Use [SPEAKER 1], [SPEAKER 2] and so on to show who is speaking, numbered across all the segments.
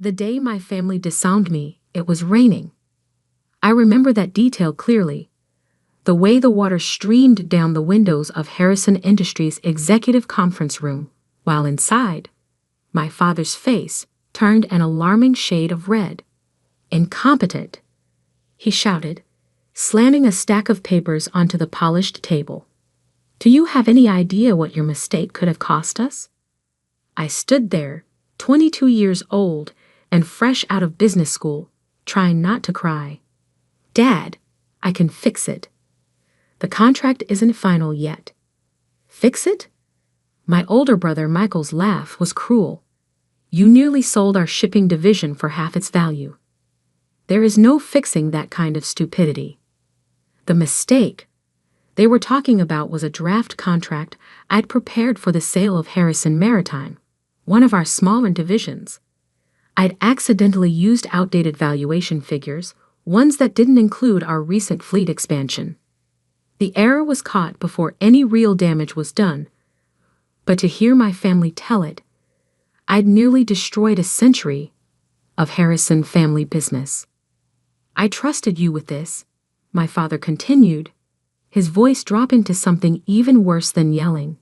[SPEAKER 1] The day my family disowned me, it was raining. I remember that detail clearly. The way the water streamed down the windows of Harrison Industries' executive conference room, while inside, my father's face turned an alarming shade of red. "Incompetent!" he shouted, slamming a stack of papers onto the polished table. "Do you have any idea what your mistake could have cost us?" I stood there, 22 years old and fresh out of business school, trying not to cry. "Dad, I can fix it. The contract isn't final yet." "Fix it?" My older brother Michael's laugh was cruel. "You nearly sold our shipping division for half its value. There is no fixing that kind of stupidity. The mistake they were talking about was a draft contract I'd prepared for the sale of Harrison Maritime, one of our smaller divisions. I'd accidentally used outdated valuation figures, ones that didn't include our recent fleet expansion. The error was caught before any real damage was done, but to hear my family tell it, I'd nearly destroyed a century of Harrison family business. "I trusted you with this," my father continued, his voice dropping to something even worse than yelling: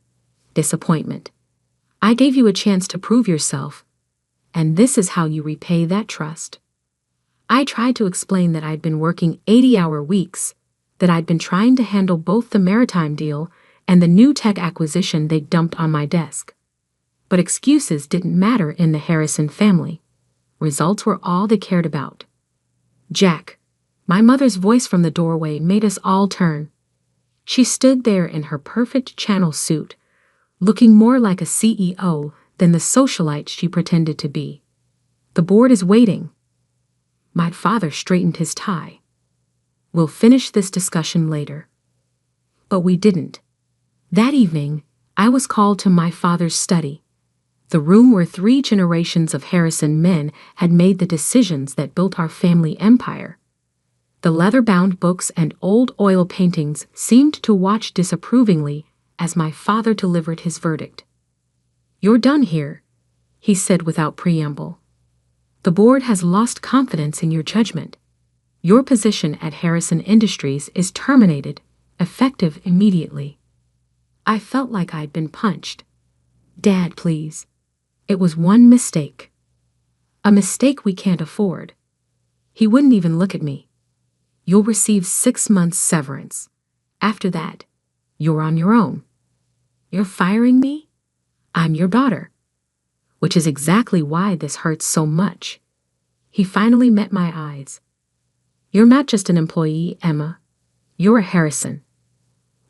[SPEAKER 1] disappointment. "I gave you a chance to prove yourself, and this is how you repay that trust." I tried to explain that I'd been working 80-hour weeks, that I'd been trying to handle both the maritime deal and the new tech acquisition they'd dumped on my desk. But excuses didn't matter in the Harrison family. Results were all they cared about. "Jack," my mother's voice from the doorway made us all turn. She stood there in her perfect channel suit, looking more like a CEO than the socialite she pretended to be. "The board is waiting." My father straightened his tie. "We'll finish this discussion later." But we didn't. That evening, I was called to my father's study, the room where 3 generations of Harrison men had made the decisions that built our family empire. The leather-bound books and old oil paintings seemed to watch disapprovingly as my father delivered his verdict. "You're done here," he said without preamble. "The board has lost confidence in your judgment. Your position at Harrison Industries is terminated, effective immediately." I felt like I'd been punched. "Dad, please. It was one mistake. A mistake we can't afford." He wouldn't even look at me. "You'll receive 6 months severance. After that, you're on your own." "You're firing me? I'm your daughter." "Which is exactly why this hurts so much." He finally met my eyes. "You're not just an employee, Emma. You're a Harrison.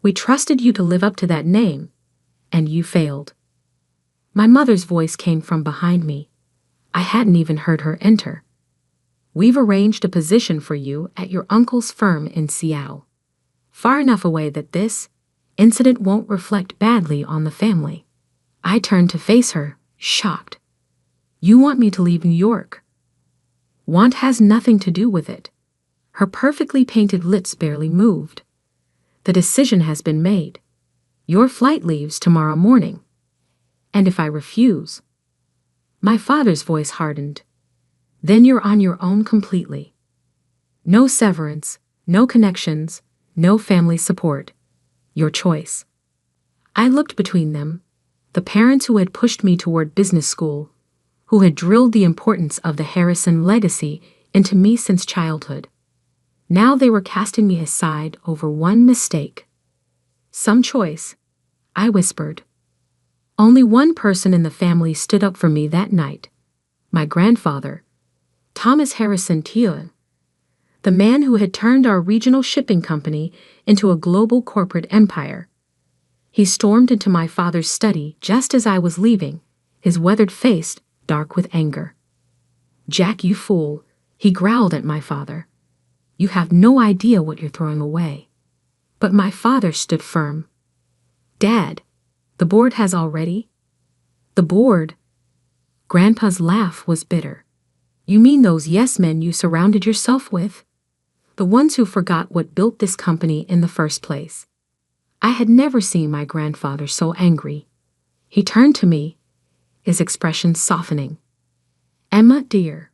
[SPEAKER 1] We trusted you to live up to that name, and you failed." My mother's voice came from behind me. I hadn't even heard her enter. "We've arranged a position for you at your uncle's firm in Seattle, far enough away that this incident won't reflect badly on the family." I turned to face her, shocked. "You want me to leave New York?" "Want has nothing to do with it." Her perfectly painted lips barely moved. "The decision has been made. Your flight leaves tomorrow morning. And if I refuse..." My father's voice hardened. "Then you're on your own completely. No severance, no connections, no family support. Your choice." I looked between them, the parents who had pushed me toward business school, who had drilled the importance of the Harrison legacy into me since childhood. Now they were casting me aside over one mistake. "Some choice," I whispered. Only one person in the family stood up for me that night. My grandfather, Thomas Harrison Thiel, the man who had turned our regional shipping company into a global corporate empire. He stormed into my father's study just as I was leaving, his weathered face dark with anger. "Jack, you fool," he growled at my father. "You have no idea what you're throwing away." But my father stood firm. "Dad, the board has already..." "The board?" Grandpa's laugh was bitter. "You mean those yes-men you surrounded yourself with? The ones who forgot what built this company in the first place." I had never seen my grandfather so angry. He turned to me, his expression softening. Emma, dear,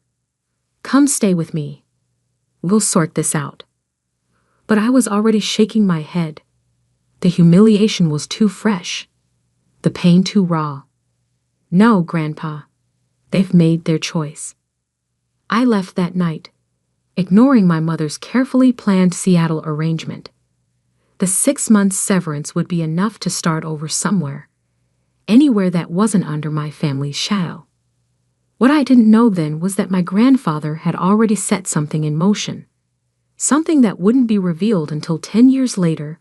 [SPEAKER 1] come stay with me. We'll sort this out. But I was already shaking my head. The humiliation was too fresh. The pain too raw. No, Grandpa. They've made their choice. I left that night, ignoring my mother's carefully planned Seattle arrangement. The 6-month severance would be enough to start over somewhere, anywhere that wasn't under my family's shadow. What I didn't know then was that my grandfather had already set something in motion, something that wouldn't be revealed until 10 years later,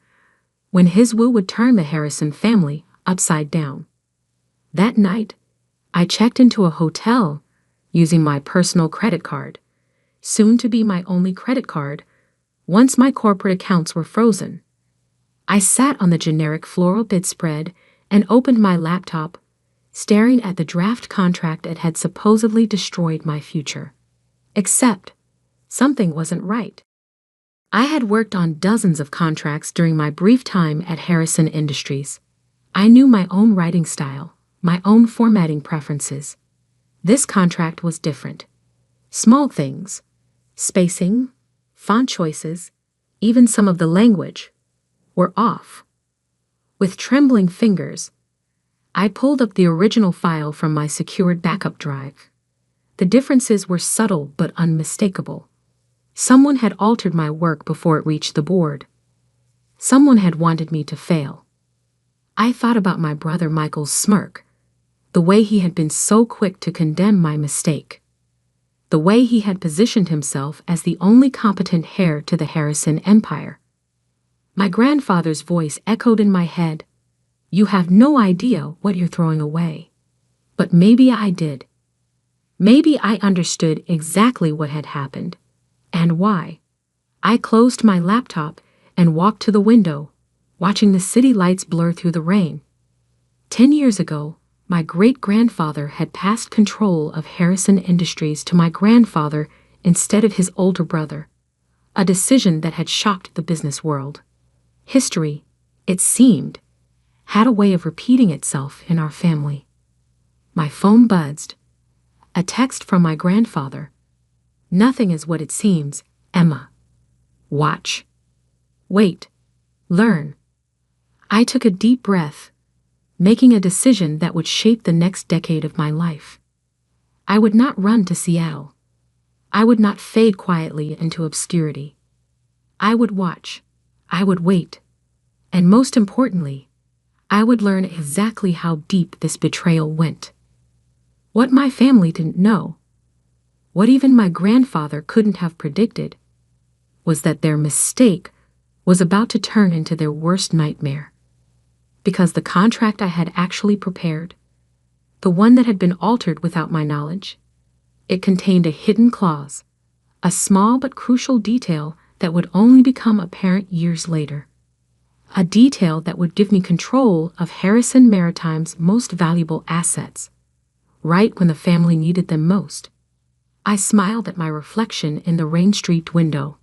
[SPEAKER 1] when his will would turn the Harrison family upside down. That night, I checked into a hotel using my personal credit card, soon to be my only credit card, once my corporate accounts were frozen. I sat on the generic floral bedspread and opened my laptop, staring at the draft contract that had supposedly destroyed my future. Except, something wasn't right. I had worked on dozens of contracts during my brief time at Harrison Industries. I knew my own writing style, my own formatting preferences. This contract was different. Small things, spacing, font choices, even some of the language, were off. With trembling fingers, I pulled up the original file from my secured backup drive. The differences were subtle but unmistakable. Someone had altered my work before it reached the board. Someone had wanted me to fail. I thought about my brother Michael's smirk, the way he had been so quick to condemn my mistake, the way he had positioned himself as the only competent heir to the Harrison empire. My grandfather's voice echoed in my head. You have no idea what you're throwing away. But maybe I did. Maybe I understood exactly what had happened, and why. I closed my laptop and walked to the window, watching the city lights blur through the rain. 10 years ago, my great-grandfather had passed control of Harrison Industries to my grandfather instead of his older brother, a decision that had shocked the business world. History, it seemed, had a way of repeating itself in our family. My phone buzzed. A text from my grandfather. Nothing is what it seems, Emma. Watch. Wait. Learn. I took a deep breath, making a decision that would shape the next decade of my life. I would not run to Seattle. I would not fade quietly into obscurity. I would watch. I would wait. And most importantly, I would learn exactly how deep this betrayal went. What my family didn't know, what even my grandfather couldn't have predicted, was that their mistake was about to turn into their worst nightmare. Because the contract I had actually prepared, the one that had been altered without my knowledge, it contained a hidden clause, a small but crucial detail that would only become apparent years later. A detail that would give me control of Harrison Maritime's most valuable assets, right when the family needed them most. I smiled at my reflection in the rain-streaked window.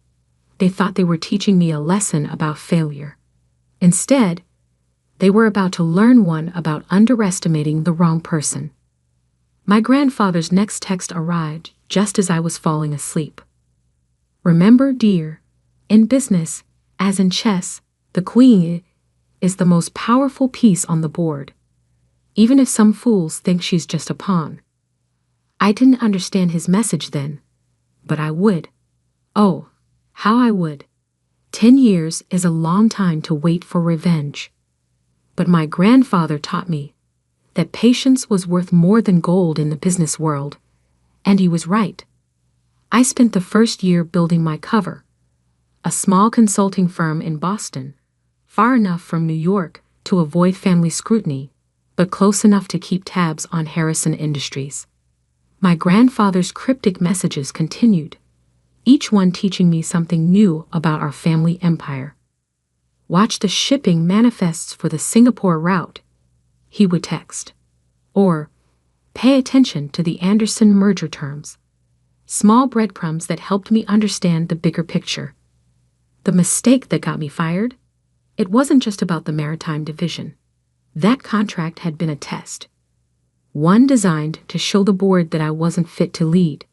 [SPEAKER 1] They thought they were teaching me a lesson about failure. Instead, they were about to learn one about underestimating the wrong person. My grandfather's next text arrived just as I was falling asleep. Remember, dear, in business, as in chess, the queen is the most powerful piece on the board, even if some fools think she's just a pawn. I didn't understand his message then, but I would. Oh, how I would. 10 years is a long time to wait for revenge. But my grandfather taught me that patience was worth more than gold in the business world, and he was right. I spent the first year building my cover, a small consulting firm in Boston, far enough from New York to avoid family scrutiny, but close enough to keep tabs on Harrison Industries. My grandfather's cryptic messages continued, each one teaching me something new about our family empire. Watch the shipping manifests for the Singapore route, he would text. Or, pay attention to the Anderson merger terms. Small breadcrumbs that helped me understand the bigger picture. The mistake that got me fired? It wasn't just about the maritime division. That contract had been a test. one designed to show the board that I wasn't fit to lead.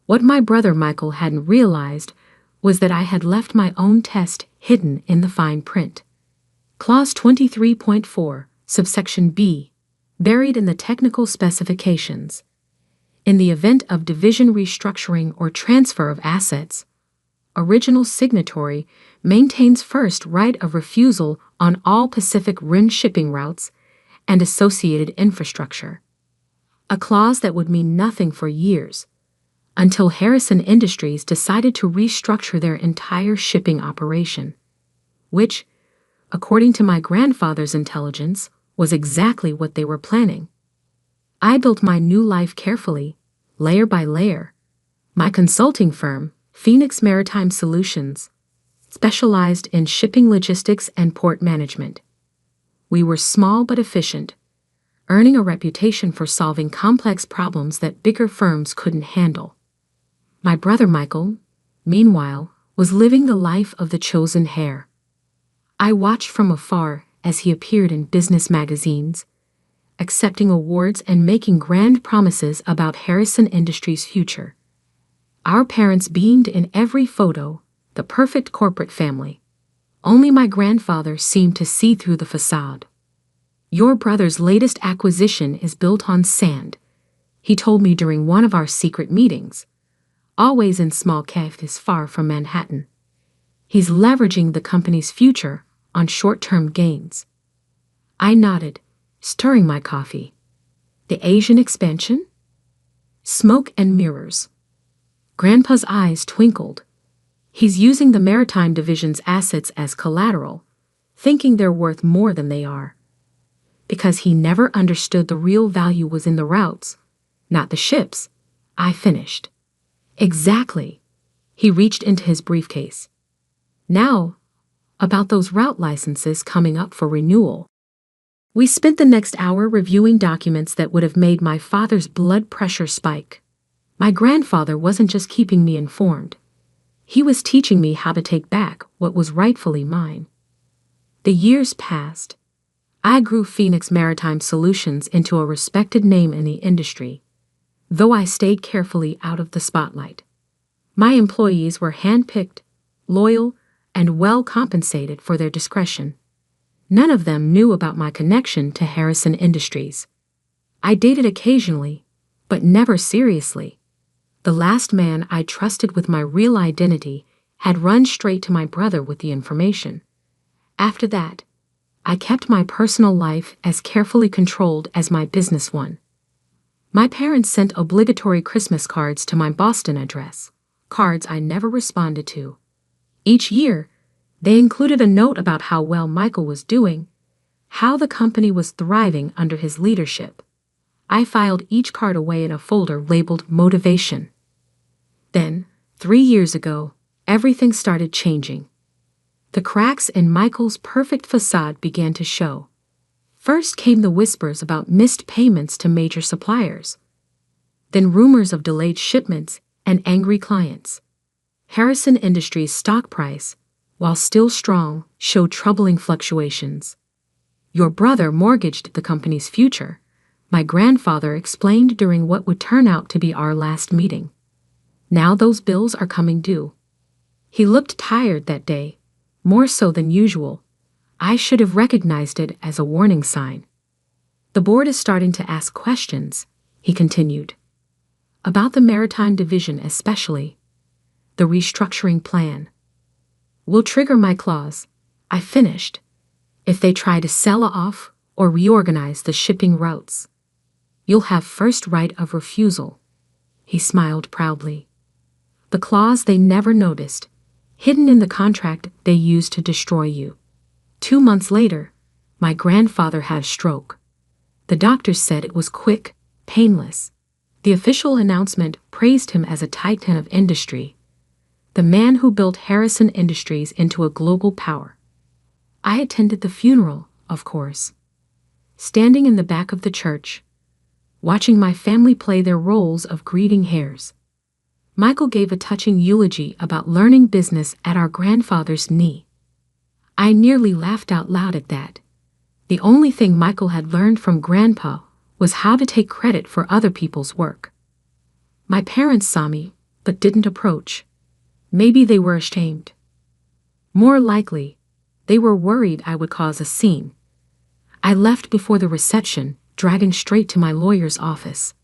[SPEAKER 1] What my brother Michael hadn't realized was that I had left my own test hidden in the fine print. Clause 23.4, subsection B, buried in the technical specifications. In the event of division, restructuring, or transfer of assets, original signatory maintains first right of refusal on all Pacific Rim shipping routes and associated infrastructure. A clause that would mean nothing for years, until Harrison Industries decided to restructure their entire shipping operation, which, according to my grandfather's intelligence, was exactly what they were planning. I built my new life carefully, layer by layer. My consulting firm, Phoenix Maritime Solutions, specialized in shipping logistics and port management. We were small but efficient, earning a reputation for solving complex problems that bigger firms couldn't handle. My brother Michael, meanwhile, was living the life of the chosen heir. I watched from afar as he appeared in business magazines, accepting awards and making grand promises about Harrison Industries' future. Our parents beamed in every photo, the perfect corporate family. Only my grandfather seemed to see through the facade. "Your brother's latest acquisition is built on sand," he told me during one of our secret meetings. Always in small cafes far from Manhattan. He's leveraging the company's future on short-term gains. I nodded, stirring my coffee. The Asian expansion? Smoke and mirrors. Grandpa's eyes twinkled. He's using the Maritime Division's assets as collateral, thinking they're worth more than they are. Because he never understood the real value was in the routes, not the ships, I finished. Exactly. He reached into his briefcase. Now, about those route licenses coming up for renewal. We spent the next hour reviewing documents that would have made my father's blood pressure spike. My grandfather wasn't just keeping me informed. He was teaching me how to take back what was rightfully mine. The years passed. I grew Phoenix Maritime Solutions into a respected name in the industry, though I stayed carefully out of the spotlight. My employees were handpicked, loyal, and well compensated for their discretion. None of them knew about my connection to Harrison Industries. I dated occasionally, but never seriously. The last man I trusted with my real identity had run straight to my brother with the information. After that, I kept my personal life as carefully controlled as my business one. My parents sent obligatory Christmas cards to my Boston address, cards I never responded to. Each year, they included a note about how well Michael was doing, how the company was thriving under his leadership. I filed each card away in a folder labeled Motivation. Then, 3 years ago, everything started changing. The cracks in Michael's perfect facade began to show. First came the whispers about missed payments to major suppliers. Then rumors of delayed shipments and angry clients. Harrison Industries' stock price, while still strong, showed troubling fluctuations. "Your brother mortgaged the company's future," my grandfather explained during what would turn out to be our last meeting. "Now those bills are coming due." He looked tired that day, more so than usual. I should have recognized it as a warning sign. "The board is starting to ask questions," he continued. "About the Maritime Division especially. The restructuring plan. Will trigger my clause," I finished, "if they try to sell off or reorganize the shipping routes. You'll have first right of refusal." He smiled proudly. "The clause they never noticed, hidden in the contract they used to destroy you." 2 months later, my grandfather had a stroke. The doctors said it was quick, painless. The official announcement praised him as a titan of industry, the man who built Harrison Industries into a global power. I attended the funeral, of course, standing in the back of the church, watching my family play their roles of grieving heirs. Michael gave a touching eulogy about learning business at our grandfather's knee. I nearly laughed out loud at that. The only thing Michael had learned from Grandpa was how to take credit for other people's work. My parents saw me, but didn't approach. Maybe they were ashamed. More likely, they were worried I would cause a scene. I left before the reception, driving straight to my lawyer's office.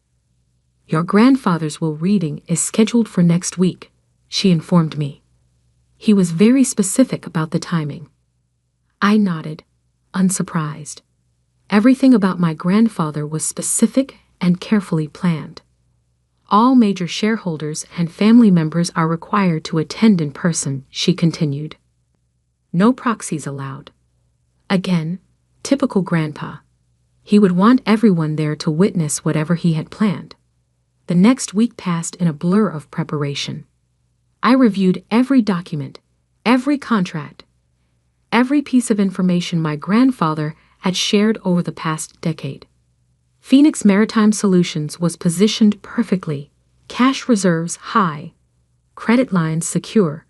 [SPEAKER 1] "Your grandfather's will reading is scheduled for next week," she informed me. He was very specific about the timing. I nodded, unsurprised. Everything about my grandfather was specific and carefully planned. "All major shareholders and family members are required to attend in person," she continued. "No proxies allowed." Again, typical Grandpa. He would want everyone there to witness whatever he had planned. The next week passed in a blur of preparation. I reviewed every document, every contract, every piece of information my grandfather had shared over the past decade. Phoenix Maritime Solutions was positioned perfectly, cash reserves high, credit lines secure,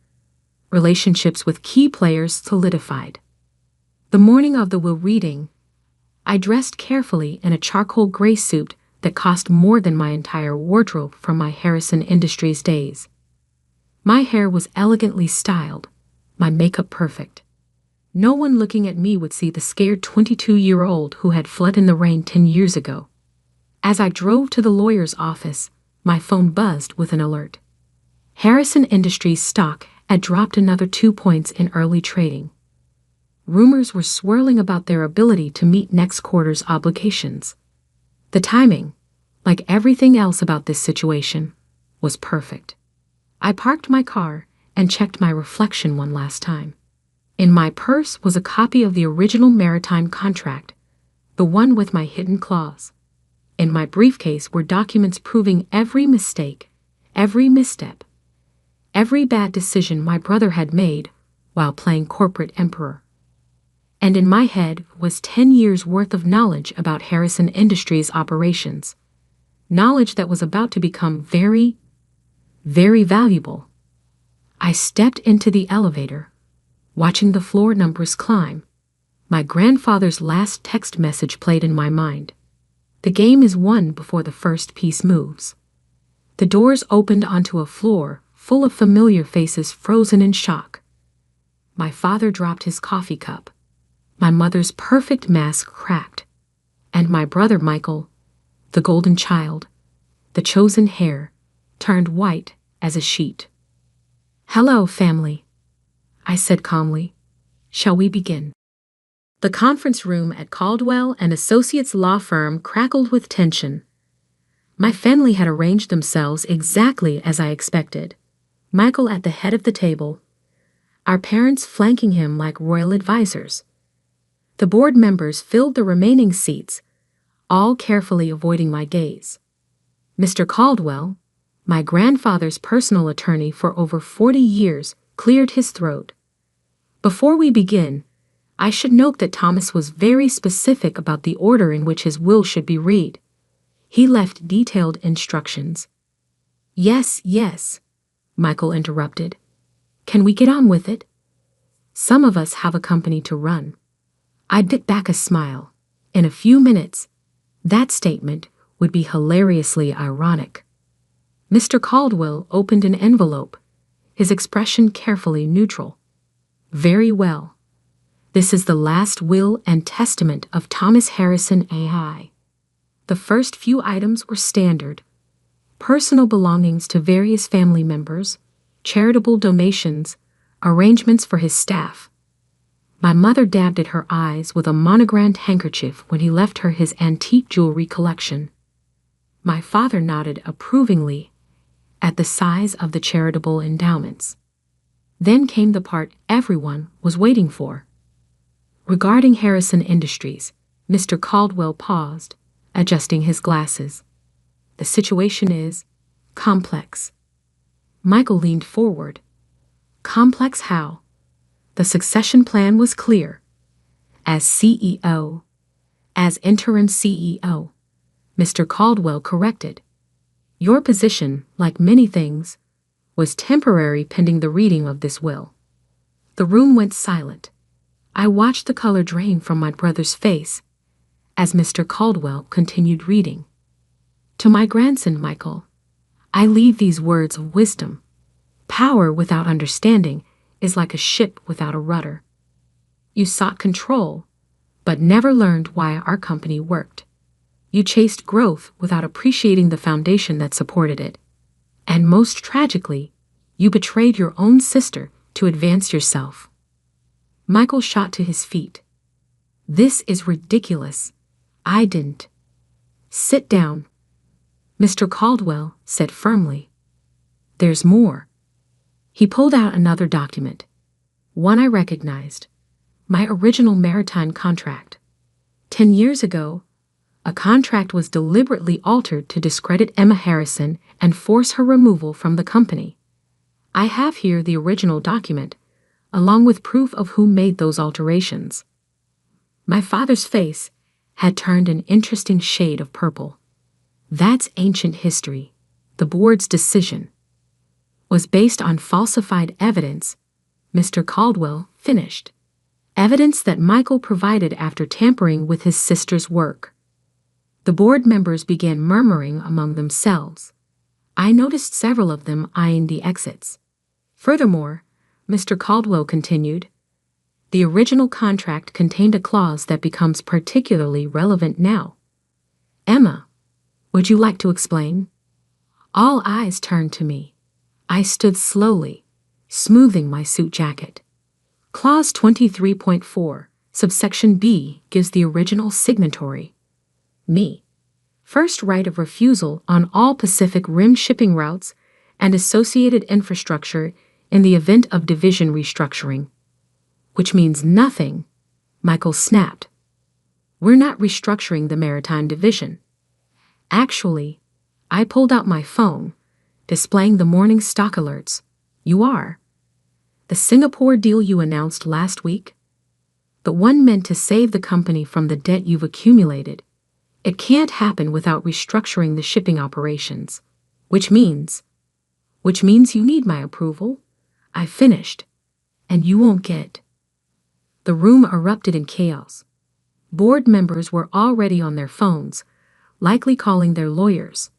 [SPEAKER 1] relationships with key players solidified. The morning of the will reading, I dressed carefully in a charcoal gray suit that cost more than my entire wardrobe from my Harrison Industries days. My hair was elegantly styled, my makeup perfect. No one looking at me would see the scared 22-year-old who had fled in the rain 10 years ago. As I drove to the lawyer's office, my phone buzzed with an alert. Harrison Industries stock had dropped another 2 points in early trading. Rumors were swirling about their ability to meet next quarter's obligations. The timing, like everything else about this situation, was perfect. I parked my car and checked my reflection one last time. In my purse was a copy of the original maritime contract, the one with my hidden clause. In my briefcase were documents proving every mistake, every misstep, every bad decision my brother had made while playing corporate emperor. And in my head was 10 years' worth of knowledge about Harrison Industries operations, knowledge that was about to become very, very valuable. I stepped into the elevator, watching the floor numbers climb. My grandfather's last text message played in my mind. The game is won before the first piece moves. The doors opened onto a floor full of familiar faces frozen in shock. My father dropped his coffee cup. My mother's perfect mask cracked. And my brother Michael, the golden child, the chosen heir, turned white as a sheet. "Hello, family," I said calmly. "Shall we begin?" The conference room at Caldwell and Associates law firm crackled with tension. My family had arranged themselves exactly as I expected. Michael at the head of the table, our parents flanking him like royal advisors. The board members filled the remaining seats, all carefully avoiding my gaze. Mr. Caldwell, my grandfather's personal attorney for over 40 years, cleared his throat. "Before we begin, I should note that Thomas was very specific about the order in which his will should be read. He left detailed instructions." Yes, Michael interrupted. "Can we get on with it? Some of us have a company to run." I bit back a smile. In a few minutes, that statement would be hilariously ironic. Mr. Caldwell opened an envelope, his expression carefully neutral. "Very well. This is the last will and testament of Thomas Harrison AI. The first few items were standard: personal belongings to various family members, charitable donations, arrangements for his staff." My mother dabbed at her eyes with a monogrammed handkerchief when he left her his antique jewelry collection. My father nodded approvingly at the size of the charitable endowments. Then came the part everyone was waiting for. Regarding Harrison Industries, Mr. Caldwell paused, adjusting his glasses. "The situation is complex." Michael leaned forward. "Complex how?" The succession plan was clear. As CEO, as interim CEO, Mr. Caldwell corrected. "Your position, like many things, was temporary pending the reading of this will." The room went silent. I watched the color drain from my brother's face as Mr. Caldwell continued reading. To my grandson, Michael, I leave these words of wisdom. Power without understanding is like a ship without a rudder. You sought control, but never learned why our company worked. You chased growth without appreciating the foundation that supported it. And most tragically, you betrayed your own sister to advance yourself. Michael shot to his feet. This is ridiculous. I didn't. Sit down, Mr. Caldwell said firmly. There's more. He pulled out another document, one I recognized, my original maritime contract. 10 years ago, a contract was deliberately altered to discredit Emma Harrison and force her removal from the company. I have here the original document, along with proof of who made those alterations. My father's face had turned an interesting shade of purple. That's ancient history. The board's decision was based on falsified evidence, Mr. Caldwell finished. Evidence that Michael provided after tampering with his sister's work. The board members began murmuring among themselves. I noticed several of them eyeing the exits. Furthermore, Mr. Caldwell continued, the original contract contained a clause that becomes particularly relevant now. Emma, would you like to explain? All eyes turned to me. I stood slowly, smoothing my suit jacket. Clause 23.4, subsection B gives the original signatory, me, first right of refusal on all Pacific Rim shipping routes and associated infrastructure in the event of division restructuring. Which means nothing, Michael snapped. We're not restructuring the maritime division. Actually, I pulled out my phone, displaying the morning stock alerts. You are. The Singapore deal you announced last week? The one meant to save the company from the debt you've accumulated. It can't happen without restructuring the shipping operations. Which means you need my approval. I finished. And you won't get. The room erupted in chaos. Board members were already on their phones, likely calling their lawyers.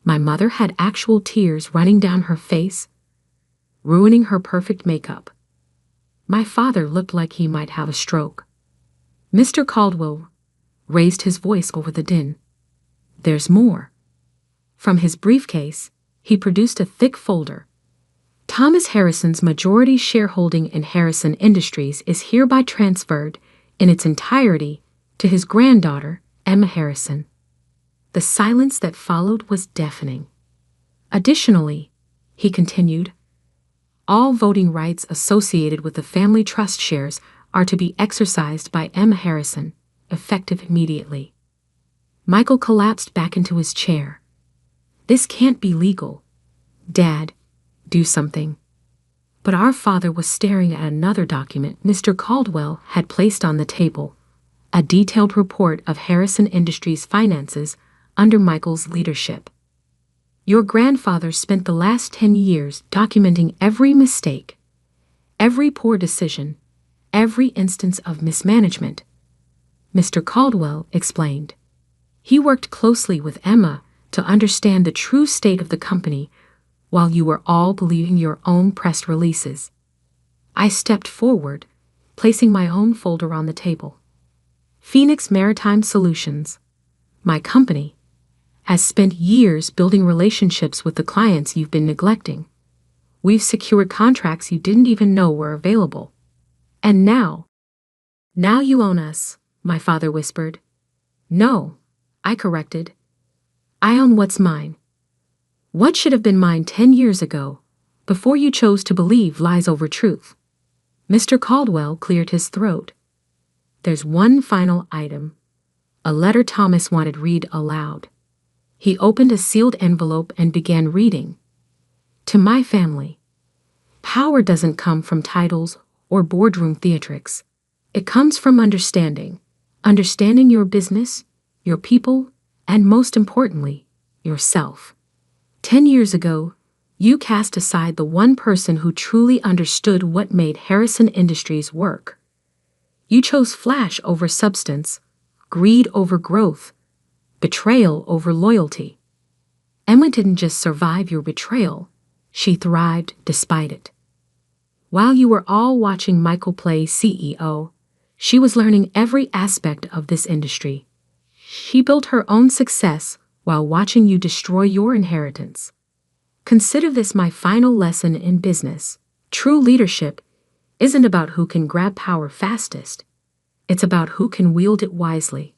[SPEAKER 1] My mother had actual tears running down her face, ruining her perfect makeup. My father looked like he might have a stroke. Mr. Caldwell raised his voice over the din. There's more. From his briefcase, he produced a thick folder. Thomas Harrison's majority shareholding in Harrison Industries is hereby transferred in its entirety to his granddaughter, Emma Harrison. The silence that followed was deafening. Additionally, he continued, all voting rights associated with the family trust shares are to be exercised by Emma Harrison, effective immediately. Michael collapsed back into his chair. This can't be legal. Dad, do something. But our father was staring at another document Mr. Caldwell had placed on the table, a detailed report of Harrison Industries' finances under Michael's leadership. Your grandfather spent the last 10 years documenting every mistake, every poor decision, every instance of mismanagement, Mr. Caldwell explained. He worked closely with Emma to understand the true state of the company while you were all believing your own press releases. I stepped forward, placing my own folder on the table. Phoenix Maritime Solutions, my company, has spent years building relationships with the clients you've been neglecting. We've secured contracts you didn't even know were available. And now you own us, my father whispered. No, I corrected. I own what's mine. What should have been mine 10 years ago, before you chose to believe lies over truth? Mr. Caldwell cleared his throat. There's one final item. A letter Thomas wanted read aloud. He opened a sealed envelope and began reading. To my family. Power doesn't come from titles or boardroom theatrics. It comes from understanding. Understanding your business, your people, and most importantly, yourself. 10 years ago, you cast aside the one person who truly understood what made Harrison Industries work. You chose flash over substance, greed over growth, betrayal over loyalty. Emma didn't just survive your betrayal, she thrived despite it. While you were all watching Michael play CEO, she was learning every aspect of this industry. She built her own success while watching you destroy your inheritance. Consider this my final lesson in business. True leadership isn't about who can grab power fastest. It's about who can wield it wisely.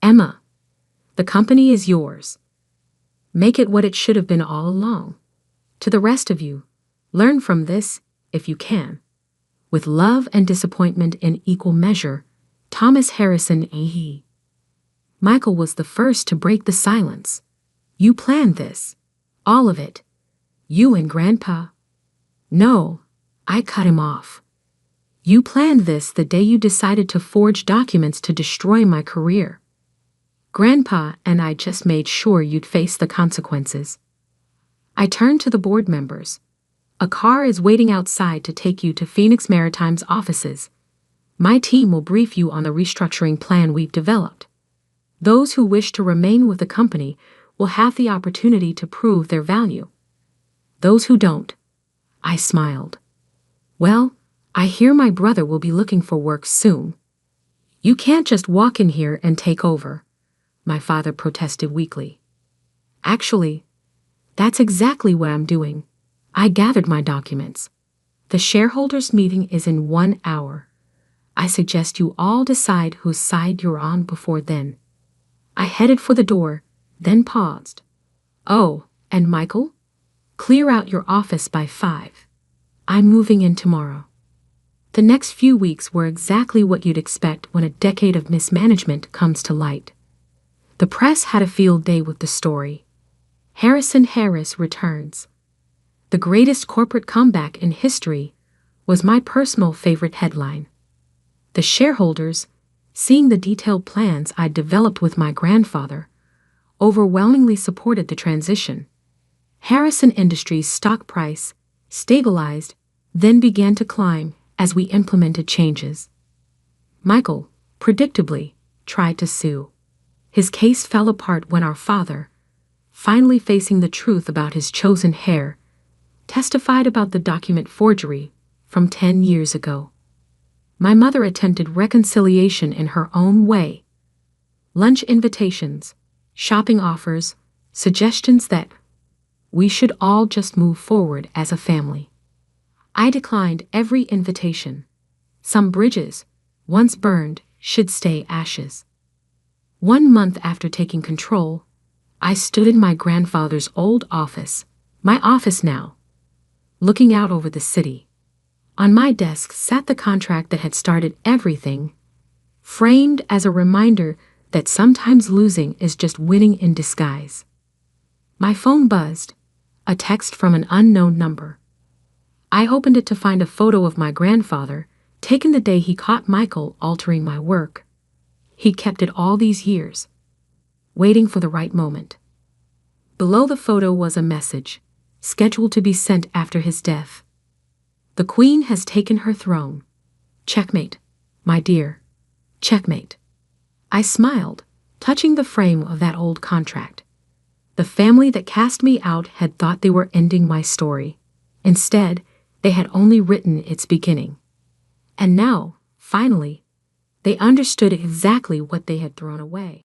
[SPEAKER 1] Emma, the company is yours. Make it what it should have been all along. To the rest of you, learn from this if you can. With love and disappointment in equal measure, Thomas Harrison A.E. Michael was the first to break the silence. You planned this. All of it. You and Grandpa. No, I cut him off. You planned this the day you decided to forge documents to destroy my career. Grandpa and I just made sure you'd face the consequences. I turned to the board members. A car is waiting outside to take you to Phoenix Maritime's offices. My team will brief you on the restructuring plan we've developed. Those who wish to remain with the company will have the opportunity to prove their value. Those who don't, I smiled. Well, I hear my brother will be looking for work soon. You can't just walk in here and take over, my father protested weakly. Actually, that's exactly what I'm doing. I gathered my documents. The shareholders' meeting is in 1 hour. I suggest you all decide whose side you're on before then. I headed for the door, then paused. Oh, and Michael? Clear out your office by 5. I'm moving in tomorrow. The next few weeks were exactly what you'd expect when a decade of mismanagement comes to light. The press had a field day with the story. Harrison Harris returns. The greatest corporate comeback in history was my personal favorite headline. The shareholders, seeing the detailed plans I'd developed with my grandfather, overwhelmingly supported the transition. Harrison Industries' stock price stabilized, then began to climb as we implemented changes. Michael, predictably, tried to sue. His case fell apart when our father, finally facing the truth about his chosen heir, testified about the document forgery from 10 years ago. My mother attempted reconciliation in her own way. Lunch invitations, shopping offers, suggestions that we should all just move forward as a family. I declined every invitation. Some bridges, once burned, should stay ashes. 1 month after taking control, I stood in my grandfather's old office, my office now, looking out over the city. On my desk sat the contract that had started everything, framed as a reminder that sometimes losing is just winning in disguise. My phone buzzed, a text from an unknown number. I opened it to find a photo of my grandfather, taken the day he caught Michael altering my work. He'd kept it all these years, waiting for the right moment. Below the photo was a message, scheduled to be sent after his death. The Queen has taken her throne. Checkmate, my dear. Checkmate. I smiled, touching the frame of that old contract. The family that cast me out had thought they were ending my story. Instead, they had only written its beginning. And now, finally, they understood exactly what they had thrown away.